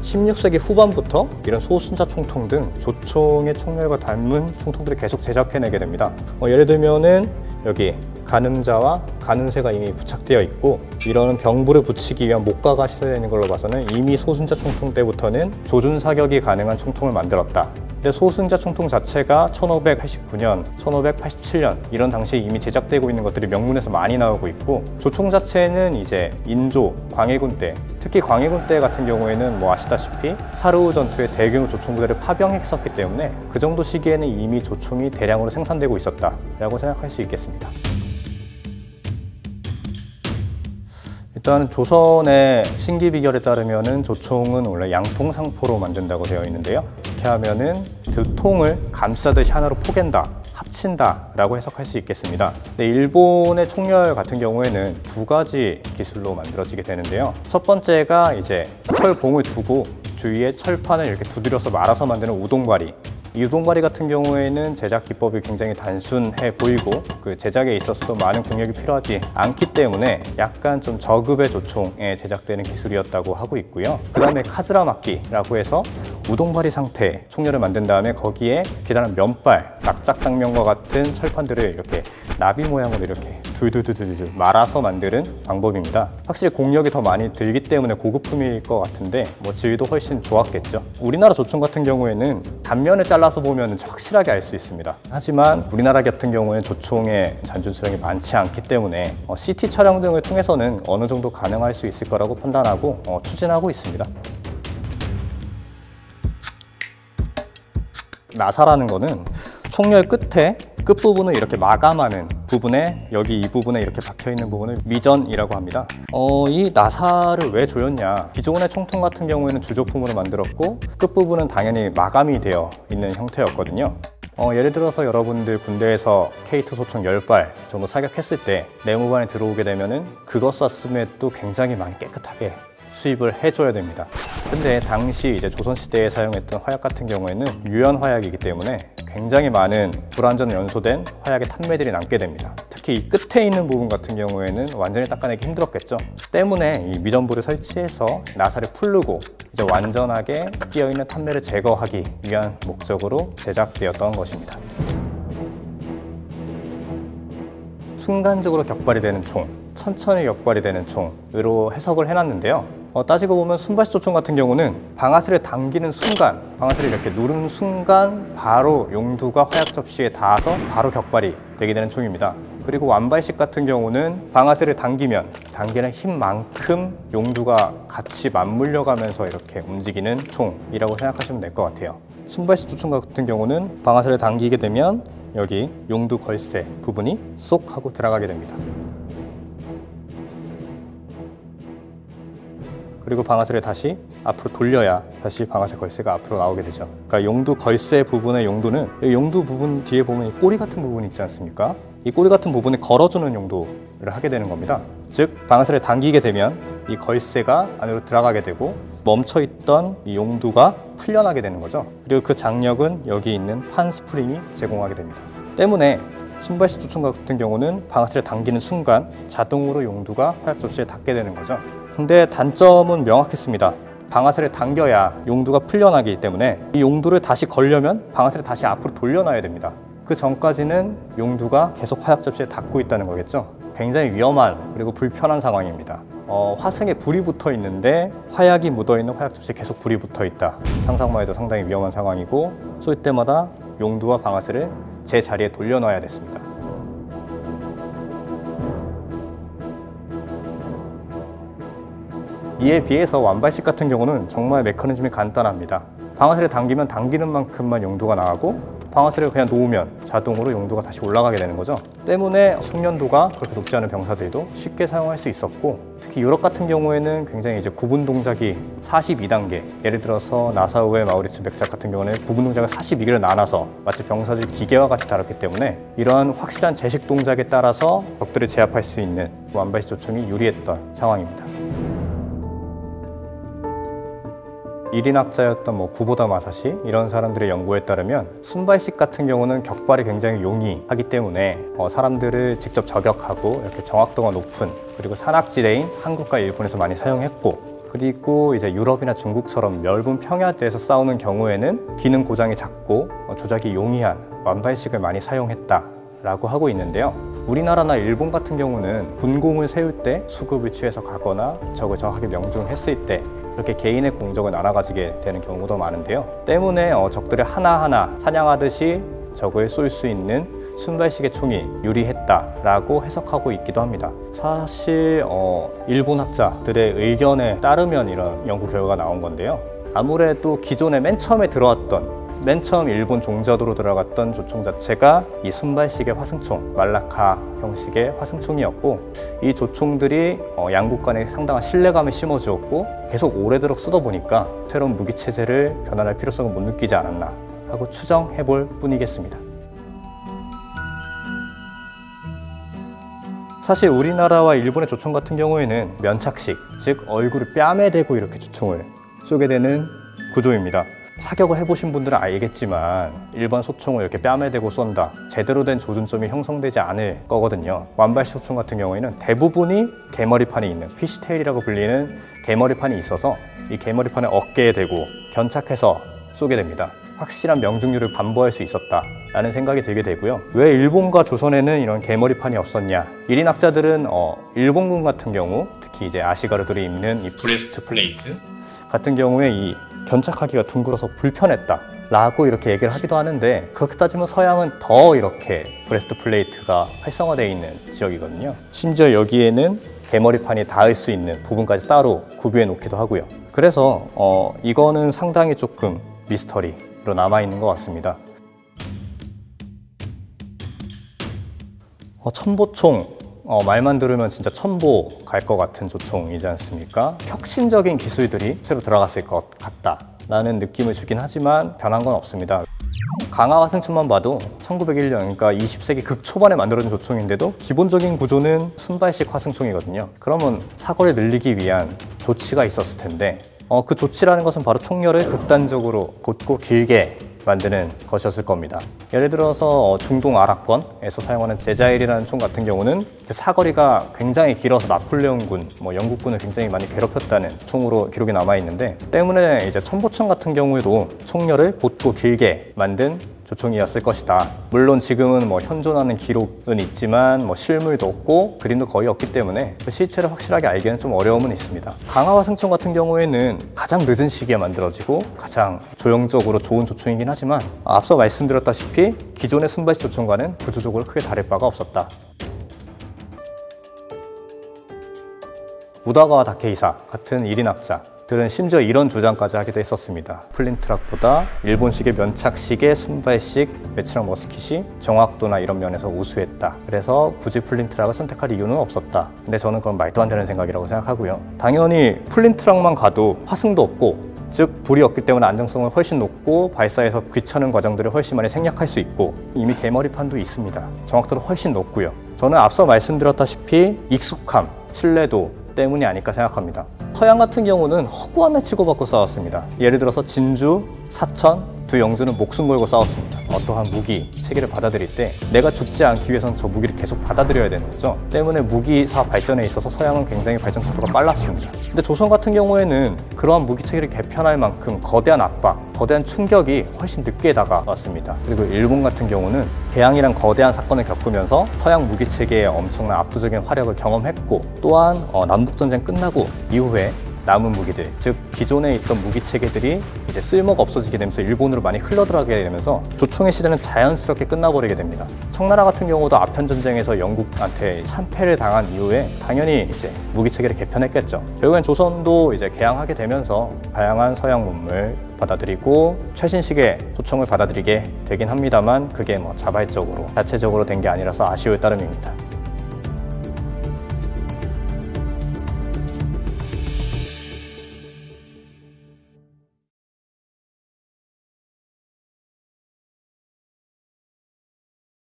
16세기 후반부터 이런 소순자 총통 등 조총의 총열과 닮은 총통들을 계속 제작해내게 됩니다. 예를 들면은 여기 가늠자와 가늠쇠가 이미 부착되어 있고, 이런 병부를 붙이기 위한 목과가 시도되어 있는 걸로 봐서는 이미 소순자 총통 때부터는 조준 사격이 가능한 총통을 만들었다. 근데 소순자 총통 자체가 1589년, 1587년 이런 당시에 이미 제작되고 있는 것들이 명문에서 많이 나오고 있고, 조총 자체는 이제 인조, 광해군 때, 특히 광해군 때 같은 경우에는 아시다시피 사르우 전투에 대규모 조총 부대를 파병했었기 때문에 그 정도 시기에는 이미 조총이 대량으로 생산되고 있었다라고 생각할 수 있겠습니다. 일단 조선의 신기비결에 따르면은 조총은 원래 양통상포로 만든다고 되어 있는데요. 이렇게 하면은 두 통을 감싸듯이 하나로 포갠다, 합친다 라고 해석할 수 있겠습니다. 근데 일본의 총열 같은 경우에는 두 가지 기술로 만들어지게 되는데요. 첫 번째가 이제 철봉을 두고 주위에 철판을 이렇게 두드려서 말아서 만드는 우동과리. 이 우동과리 같은 경우에는 제작 기법이 굉장히 단순해 보이고 그 제작에 있어서도 많은 공력이 필요하지 않기 때문에 약간 좀 저급의 조총에 제작되는 기술이었다고 하고 있고요. 그 다음에 카즈라막기라고 해서 우동과리 상태의 총열을 만든 다음에 거기에 계단한 면발, 납작당면과 같은 철판들을 이렇게 나비 모양으로 이렇게 둘둘둘둘 말아서 만드는 방법입니다. 확실히 공력이 더 많이 들기 때문에 고급품일 것 같은데 질도 훨씬 좋았겠죠. 우리나라 조총 같은 경우에는 단면을 잘라서 보면 확실하게 알 수 있습니다. 하지만 우리나라 같은 경우에는 조총의 잔존 수량이 많지 않기 때문에 CT 촬영 등을 통해서는 어느 정도 가능할 수 있을 거라고 판단하고 추진하고 있습니다. 나사라는 거는 총열 끝에 끝부분을 이렇게 마감하는 부분에 여기 이 부분에 이렇게 박혀있는 부분을 미전이라고 합니다. 이 나사를 왜 조였냐, 기존의 총통 같은 경우에는 주조품으로 만들었고 끝부분은 당연히 마감이 되어 있는 형태였거든요. 예를 들어서 여러분들 군대에서 K2 소총 10발 정도 사격했을 때 내무반에 들어오게 되면은 그것 쐈음에도 굉장히 많이 깨끗하게 수입을 해줘야 됩니다. 근데 당시 이제 조선시대에 사용했던 화약 같은 경우에는 유연 화약이기 때문에 굉장히 많은 불완전 연소된 화약의 탄매들이 남게 됩니다. 특히 이 끝에 있는 부분 같은 경우에는 완전히 닦아내기 힘들었겠죠. 때문에 이 미전부를 설치해서 나사를 풀르고 이제 완전하게 끼어있는 탄매를 제거하기 위한 목적으로 제작되었던 것입니다. 순간적으로 격발이 되는 총, 천천히 격발이 되는 총으로 해석을 해놨는데요. 따지고 보면 순발시 조총 같은 경우는 방아쇠를 당기는 순간, 방아쇠를 이렇게 누르는 순간 바로 용두가 화약 접시에 닿아서 바로 격발이 되게 되는 총입니다. 그리고 완발식 같은 경우는 방아쇠를 당기면 당기는 힘만큼 용두가 같이 맞물려 가면서 이렇게 움직이는 총이라고 생각하시면 될 것 같아요. 순발식 조총 같은 경우는 방아쇠를 당기게 되면 여기 용두 걸쇠 부분이 쏙 하고 들어가게 됩니다. 그리고 방아쇠를 다시 앞으로 돌려야 다시 방아쇠 걸쇠가 앞으로 나오게 되죠. 그러니까 용두 걸쇠 부분의 용두는 이 용두 부분 뒤에 보면 이 꼬리 같은 부분이 있지 않습니까? 이 꼬리 같은 부분을 걸어주는 용도를 하게 되는 겁니다. 즉 방아쇠를 당기게 되면 이 걸쇠가 안으로 들어가게 되고 멈춰있던 이 용두가 풀려나게 되는 거죠. 그리고 그 장력은 여기 있는 판 스프링이 제공하게 됩니다. 때문에 순발식 조총 같은 경우는 방아쇠를 당기는 순간 자동으로 용두가 화약 접시에 닿게 되는 거죠. 근데 단점은 명확했습니다. 방아쇠를 당겨야 용두가 풀려나기 때문에 이 용두를 다시 걸려면 방아쇠를 다시 앞으로 돌려놔야 됩니다. 그 전까지는 용두가 계속 화약 접시에 닿고 있다는 거겠죠. 굉장히 위험한 그리고 불편한 상황입니다. 화승에 불이 붙어 있는데 화약이 묻어 있는 화약 접시에 계속 불이 붙어 있다. 상상만 해도 상당히 위험한 상황이고 쏠 때마다 용두와 방아쇠를 제 자리에 돌려놔야 됐습니다. 이에 비해서 완발식 같은 경우는 정말 메커니즘이 간단합니다. 방아쇠를 당기면 당기는 만큼만 용두가 나가고 방아쇠를 그냥 놓으면 자동으로 용두가 다시 올라가게 되는 거죠. 때문에 숙련도가 그렇게 높지 않은 병사들도 쉽게 사용할 수 있었고, 특히 유럽 같은 경우에는 굉장히 이제 구분 동작이 42단계, 예를 들어서 나사우의 마우리츠 백작 같은 경우는 구분 동작을 42개를 나눠서 마치 병사들이 기계와 같이 다뤘기 때문에 이러한 확실한 제식 동작에 따라서 적들을 제압할 수 있는 완발식 조총이 유리했던 상황입니다. 1인학자였던 구보다 마사시 이런 사람들의 연구에 따르면 순발식 같은 경우는 격발이 굉장히 용이하기 때문에 사람들을 직접 저격하고 이렇게 정확도가 높은 그리고 산악지대인 한국과 일본에서 많이 사용했고, 그리고 이제 유럽이나 중국처럼 넓은 평야대에서 싸우는 경우에는 기능 고장이 작고 조작이 용이한 완발식을 많이 사용했다라고 하고 있는데요. 우리나라나 일본 같은 경우는 분공을 세울 때 수급을 취해서 가거나 적을 정확하게 명중했을 때 이렇게 개인의 공적을 나눠 가지게 되는 경우도 많은데요. 때문에 적들을 하나하나 사냥하듯이 적을 쏠 수 있는 순발식의 총이 유리했다라고 해석하고 있기도 합니다. 사실 일본 학자들의 의견에 따르면 이런 연구 결과가 나온 건데요. 아무래도 기존에 맨 처음 일본 종자도로 들어갔던 조총 자체가 이 순발식의 화승총, 말라카 형식의 화승총이었고, 이 조총들이 양국 간에 상당한 신뢰감을 심어주었고 계속 오래도록 쓰다 보니까 새로운 무기 체제를 변환할 필요성을 못 느끼지 않았나 하고 추정해 볼 뿐이겠습니다. 사실 우리나라와 일본의 조총 같은 경우에는 면착식, 즉 얼굴을 뺨에 대고 이렇게 조총을 쏘게 되는 구조입니다. 사격을 해보신 분들은 알겠지만 일반 소총을 이렇게 뺨에 대고 쏜다, 제대로 된 조준점이 형성되지 않을 거거든요. 완발식 소총 같은 경우에는 대부분이 개머리판이 있는 피쉬테일이라고 불리는 개머리판이 있어서 이 개머리판을 어깨에 대고 견착해서 쏘게 됩니다. 확실한 명중률을 담보할 수 있었다라는 생각이 들게 되고요. 왜 일본과 조선에는 이런 개머리판이 없었냐? 일인 학자들은 일본군 같은 경우, 특히 이제 아시가루들이 입는 이 브레스트 플레이트 같은 경우에 이 견착하기가 둥글어서 불편했다라고 이렇게 얘기를 하기도 하는데, 그렇게 따지면 서양은 더 이렇게 브레스트 플레이트가 활성화되어 있는 지역이거든요. 심지어 여기에는 개머리판이 닿을 수 있는 부분까지 따로 구비해 놓기도 하고요. 그래서 이거는 상당히 조금 미스터리로 남아있는 것 같습니다. 첨보총, 말만 들으면 진짜 첨보 갈 것 같은 조총이지 않습니까? 혁신적인 기술들이 새로 들어갔을 것 같다라는 느낌을 주긴 하지만 변한 건 없습니다. 강화 화승총만 봐도 1901년, 그러니까 20세기 극초반에 만들어진 조총인데도 기본적인 구조는 순발식 화승총이거든요. 그러면 사거리를 늘리기 위한 조치가 있었을 텐데, 그 조치라는 것은 바로 총열을 극단적으로 곧고 길게 만드는 것이었을 겁니다. 예를 들어서 중동 아랍권에서 사용하는 제자일이라는 총 같은 경우는 사거리가 굉장히 길어서 나폴레옹군, 영국군을 굉장히 많이 괴롭혔다는 총으로 기록이 남아 있는데, 때문에 이제 첨보총 같은 경우에도 총열을 곧고 길게 만든 조총이었을 것이다. 물론 지금은 현존하는 기록은 있지만 실물도 없고 그림도 거의 없기 때문에 그 실체를 확실하게 알기에는 좀 어려움은 있습니다. 강화 화승총 같은 경우에는 가장 늦은 시기에 만들어지고 가장 조형적으로 좋은 조총이긴 하지만, 앞서 말씀드렸다시피 기존의 순발식 조총과는 구조적으로 크게 다를 바가 없었다. 우다가와 다케이사 같은 일인 학자들은 심지어 이런 주장까지 하기도 했었습니다. 플린트락보다 일본식의 면착식의 순발식 매치랑 머스킷이 정확도나 이런 면에서 우수했다. 그래서 굳이 플린트락을 선택할 이유는 없었다. 근데 저는 그건 말도 안 되는 생각이라고 생각하고요. 당연히 플린트락만 가도 화승도 없고, 즉 불이 없기 때문에 안정성은 훨씬 높고 발사에서 귀찮은 과정들을 훨씬 많이 생략할 수 있고, 이미 개머리판도 있습니다. 정확도도 훨씬 높고요. 저는 앞서 말씀드렸다시피 익숙함, 신뢰도 때문이 아닐까 생각합니다. 서양 같은 경우는 허구함에 치고받고 싸웠습니다. 예를 들어서 진주, 사천 두 영주는 목숨 걸고 싸웠습니다. 어떠한 무기, 체계를 받아들일 때 내가 죽지 않기 위해서는 저 무기를 계속 받아들여야 되는 거죠. 때문에 무기사 발전에 있어서 서양은 굉장히 발전 속도가 빨랐습니다. 근데 조선 같은 경우에는 그러한 무기 체계를 개편할 만큼 거대한 압박, 거대한 충격이 훨씬 늦게 다가왔습니다. 그리고 일본 같은 경우는 대항이란 거대한 사건을 겪으면서 서양 무기 체계의 엄청난 압도적인 화력을 경험했고, 또한 남북전쟁 끝나고 이후에 남은 무기들, 즉 기존에 있던 무기 체계들이 이제 쓸모가 없어지게 되면서 일본으로 많이 흘러들어가게 되면서 조총의 시대는 자연스럽게 끝나버리게 됩니다. 청나라 같은 경우도 아편 전쟁에서 영국한테 참패를 당한 이후에 당연히 이제 무기 체계를 개편했겠죠. 결국엔 조선도 이제 개항하게 되면서 다양한 서양 문물 받아들이고 최신식의 조총을 받아들이게 되긴 합니다만, 그게 자발적으로 자체적으로 된 게 아니라서 아쉬울 따름입니다.